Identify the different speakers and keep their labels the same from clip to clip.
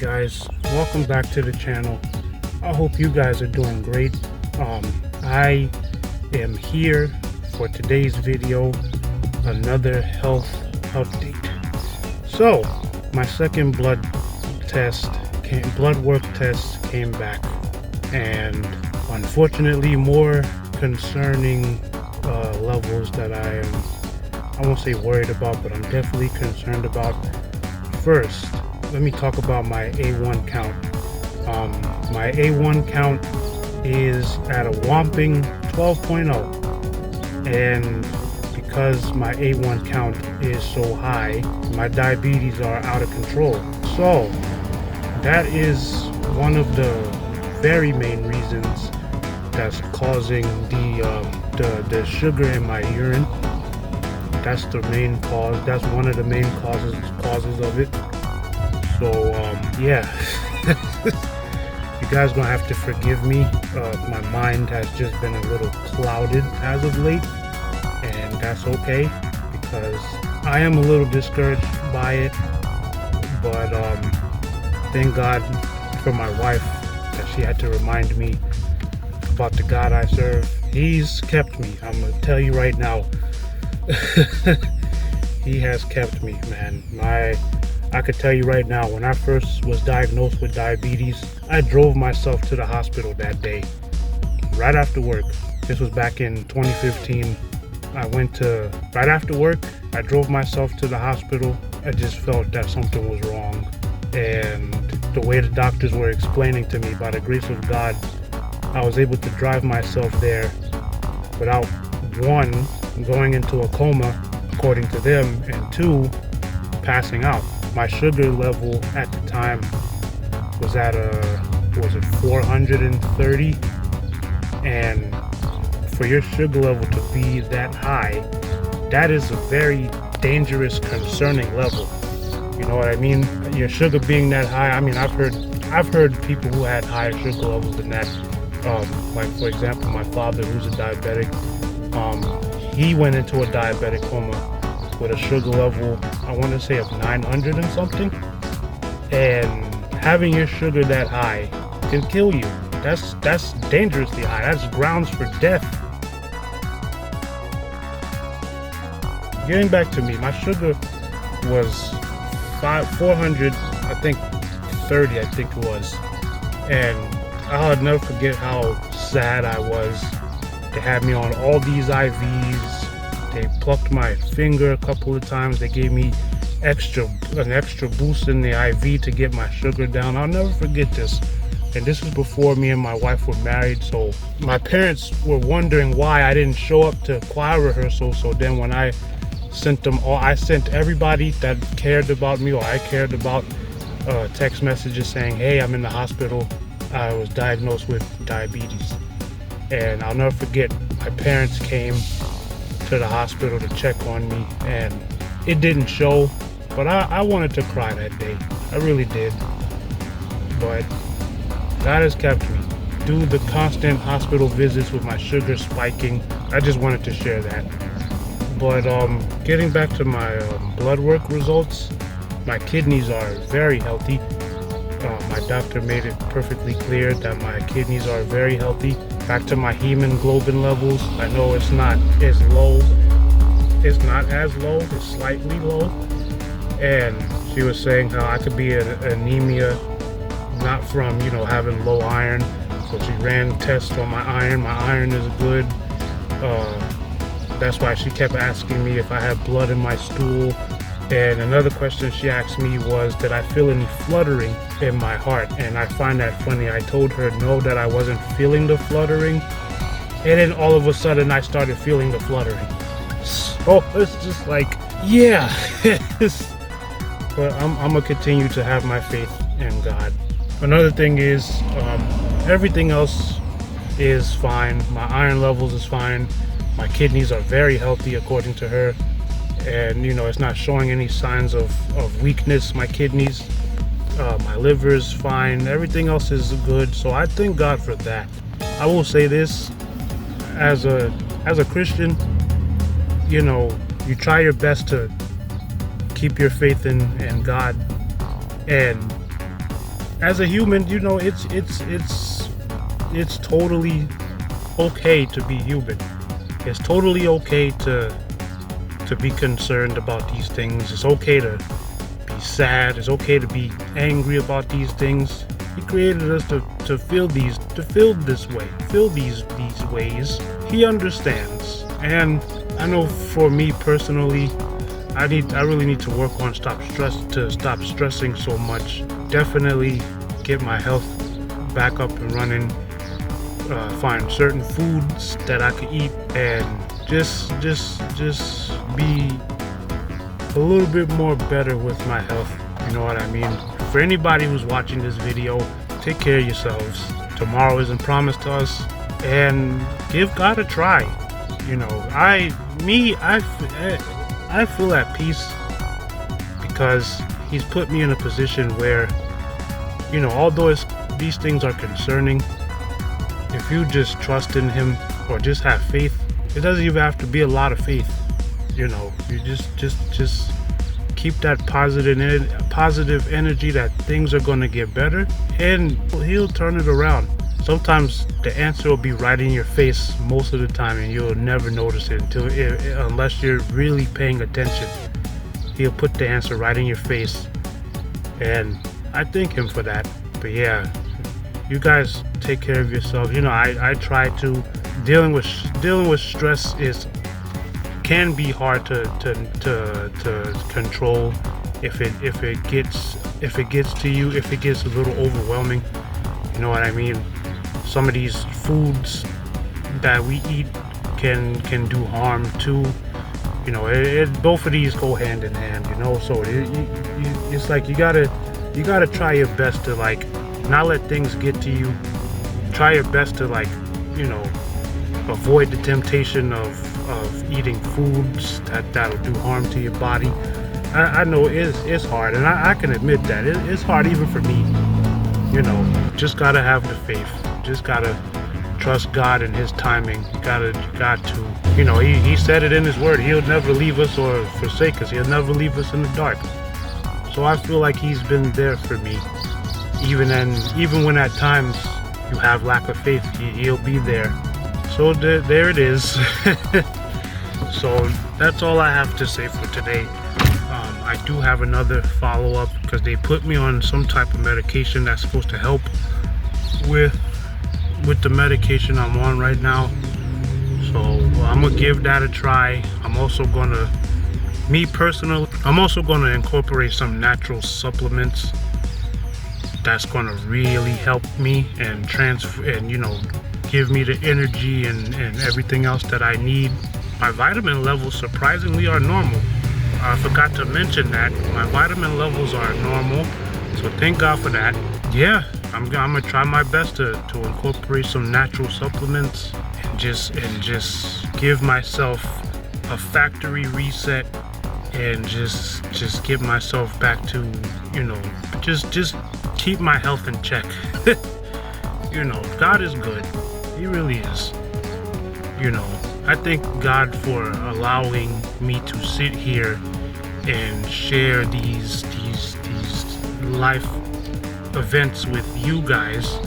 Speaker 1: Alright guys, welcome back to the channel. I hope you guys are doing great. I am here for today's video, another health update. So, my second blood work test came back, and unfortunately more concerning levels that I won't say worried about, but I'm definitely concerned about. First, let me talk about my A1 count. My A1 count is at a whopping 12.0, and because my A1 count is so high, my diabetes are out of control. So that is one of the very main reasons that's causing the sugar in my urine. That's the main cause. That's one of the main causes of it. So yeah, you guys gonna have to forgive me. My mind has just been a little clouded as of late, and that's okay because I am a little discouraged by it. But thank God for my wife that she had to remind me about the God I serve. He's kept me. I'm gonna tell you right now. He has kept me, man. I could tell you right now, when I first was diagnosed with diabetes, I drove myself to the hospital that day, right after work. This was back in 2015. Right after work, I drove myself to the hospital. I just felt that something was wrong. And the way the doctors were explaining to me, by the grace of God, I was able to drive myself there without, one, going into a coma, according to them, and two, passing out. My sugar level at the time was at 430, and for your sugar level to be that high, that is a very dangerous, concerning level. You know what I mean? Your sugar being that high, I mean, I've heard people who had higher sugar levels than that. Like for example, my father, who's a diabetic, he went into a diabetic coma with a sugar level, I want to say of 900 and something. And having your sugar that high can kill you. That's dangerously high. That's grounds for death. Getting back to me, my sugar was 400, I think 30, I think it was. And I'll never forget how sad I was. They had me on all these IVs. They plucked my finger a couple of times. They gave me an extra boost in the IV to get my sugar down. I'll never forget this. And this was before me and my wife were married. So my parents were wondering why I didn't show up to choir rehearsal. So then when I sent everybody that cared about me, or I cared about, text messages saying, hey, I'm in the hospital. I was diagnosed with diabetes. And I'll never forget, my parents came to the hospital to check on me, and it didn't show, but I wanted to cry that day. I really did. But God has kept me. Due to the constant hospital visits with my sugar spiking, I just wanted to share that. But getting back to my blood work results, my kidneys are very healthy. My doctor made it perfectly clear that my kidneys are very healthy. Back to my hemoglobin levels, I know it's not as low. It's not as low, it's slightly low. And she was saying how I could be an anemia, not from, having low iron. So she ran tests on my iron. My iron is good. That's why she kept asking me if I had blood in my stool. And another question she asked me was, did I feel any fluttering in my heart? And I find that funny. I told her no, that I wasn't feeling the fluttering. And then all of a sudden I started feeling the fluttering. So it's just like, yeah. But I'm gonna continue to have my faith in God. Another thing is, everything else is fine. My iron levels is fine. My kidneys are very healthy according to her. And it's not showing any signs of weakness. My kidneys, my liver is fine. Everything else is good. So I thank God for that. I will say this, as a Christian, you try your best to keep your faith in God, and as a human, you know, it's totally okay to be human. It's totally okay to be concerned about these things. It's okay to be sad. It's okay to be angry about these things. He created us to feel this way, feel these ways. He understands. And I know for me personally, I really need to work on stop stressing so much. Definitely get my health back up and running. Find certain foods that I could eat and just be a little bit more better with my health. You know what I mean? For anybody who's watching this video, take care of yourselves. Tomorrow isn't promised to us, and give God a try. You know, I feel at peace because He's put me in a position where, you know, although these things are concerning, if you just trust in Him or just have faith, it doesn't even have to be a lot of faith. You know, you just keep that positive energy that things are going to get better, and He'll turn it around. Sometimes the answer will be right in your face most of the time, and you'll never notice it unless you're really paying attention. He'll put the answer right in your face, and I thank Him for that. But yeah, you guys take care of yourself. You know, I try to. Dealing with stress can be hard to control if it gets to you, if it gets a little overwhelming. You know what I mean? Some of these foods that we eat can do harm too. You know, both of these go hand in hand. You know, so it's like you gotta try your best to like not let things get to you. Try your best to like, you know, avoid the temptation of eating foods that'll do harm to your body. I know it's hard, and I can admit that it's hard even for me. You know, just gotta have the faith. Just gotta trust God and His timing. You got to. You know, He said it in His Word. He'll never leave us or forsake us. He'll never leave us in the dark. So I feel like He's been there for me, even when at times you have lack of faith, He'll be there. So there it is. So that's all I have to say for today. I do have another follow-up because they put me on some type of medication that's supposed to help with the medication I'm on right now. So I'm gonna give that a try. I'm also gonna incorporate some natural supplements that's gonna really help me and you know, give me the energy and everything else that I need. My vitamin levels surprisingly are normal. I forgot to mention that my vitamin levels are normal, so thank God for that. Yeah, I'm gonna try my best to incorporate some natural supplements and just give myself a factory reset and just get myself back to, you know, just keep my health in check. You know, God is good. He really is. You know, I thank God for allowing me to sit here and share these life events with you guys.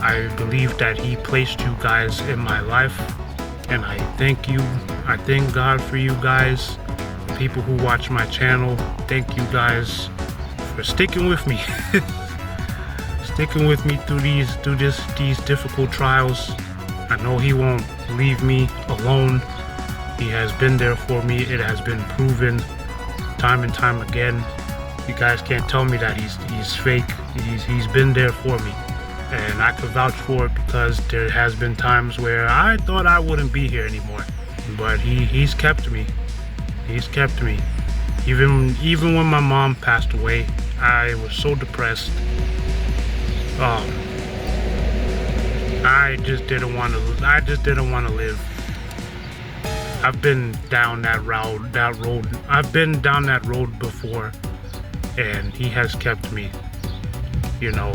Speaker 1: I believe that He placed you guys in my life, and I thank you. I thank God for you guys, people who watch my channel. Thank you guys for sticking with me. Sticking with me through these difficult trials. I know He won't leave me alone. He has been there for me. It has been proven time and time again. You guys can't tell me that he's fake. He's been there for me, and I can vouch for it because there has been times where I thought I wouldn't be here anymore, but he's kept me. He's kept me. Even when my mom passed away, I was so depressed. I just didn't want to live. I've been down that road. I've been down that road before, and He has kept me. You know,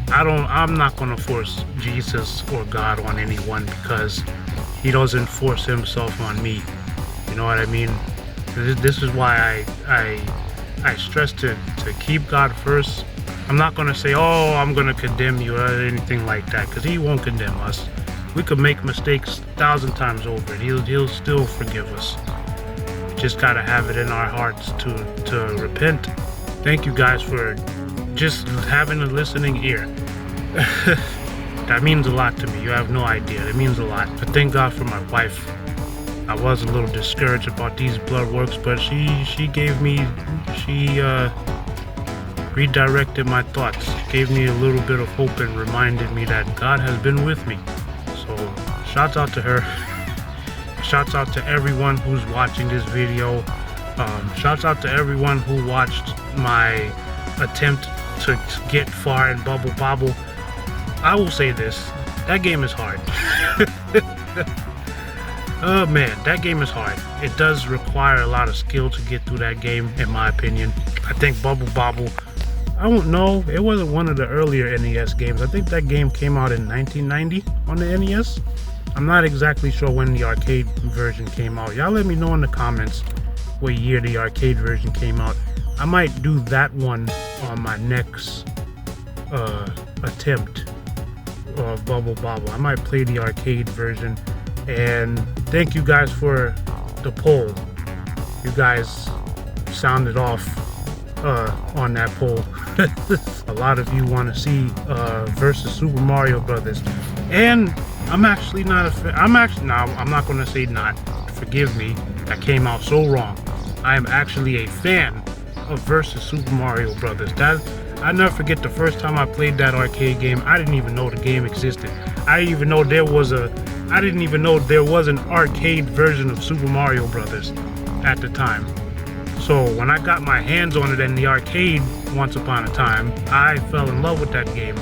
Speaker 1: I'm not gonna force Jesus or God on anyone because He doesn't force Himself on me. You know what I mean? This is why I stress to keep God first, I'm not gonna say, oh, I'm gonna condemn you or anything like that, because he won't condemn us. We could make mistakes 1,000 times over, and he'll still forgive us. Just gotta have it in our hearts to repent. Thank you guys for just having a listening ear. That means a lot to me. You have no idea. It means a lot. But thank God for my wife. I was a little discouraged about these blood works, but she redirected my thoughts, gave me a little bit of hope, and reminded me that God has been with me. So shouts out to her. Shouts out to everyone who's watching this video. Shouts out to everyone who watched my attempt to get far in Bubble Bobble. I will say this, that game is hard. Oh man, that game is hard. It does require a lot of skill to get through that game, in my opinion. I think Bubble Bobble, I don't know, it wasn't one of the earlier NES games. I think that game came out in 1990 on the NES. I'm not exactly sure when the arcade version came out. Y'all let me know in the comments what year the arcade version came out. I might do that one on my next attempt of Bubble Bobble. I might play the arcade version. And thank you guys for the poll. You guys sounded off on that poll. A lot of you want to see versus Super Mario Brothers, and I'm actually not a fan. I'm not going to say not. Forgive me. That came out so wrong. I am actually a fan of versus Super Mario Brothers. I never forget the first time I played that arcade game. I didn't even know the game existed. I didn't even know there was an arcade version of Super Mario Brothers at the time. So when I got my hands on it in the arcade once upon a time, I fell in love with that game.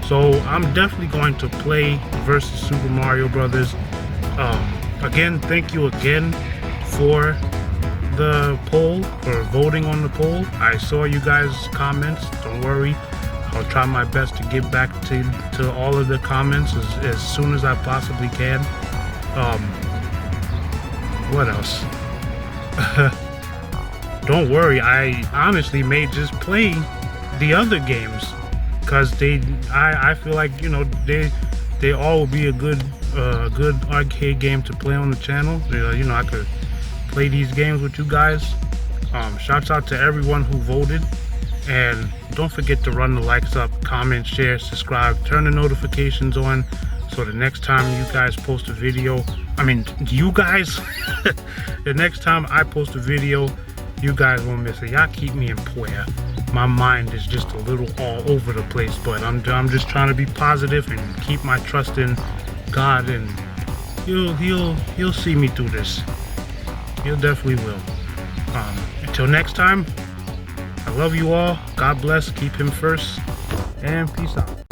Speaker 1: So I'm definitely going to play versus Super Mario Brothers. Again, thank you again for the poll, for voting on the poll. I saw you guys' comments. Don't worry, I'll try my best to get back to all of the comments as soon as I possibly can. What else? Don't worry, I honestly may just play the other games, because I feel like, you know, they all will be a good arcade game to play on the channel. You know, I could play these games with you guys. Shouts out to everyone who voted, and don't forget to run the likes up, comment, share, subscribe, turn the notifications on, so the next time you guys post a video, the next time I post a video, you guys won't miss it. Y'all keep me in prayer. My mind is just a little all over the place, but I'm just trying to be positive and keep my trust in God, and he'll see me through this. He'll definitely will. Until next time, I love you all. God bless. Keep him first. And peace out.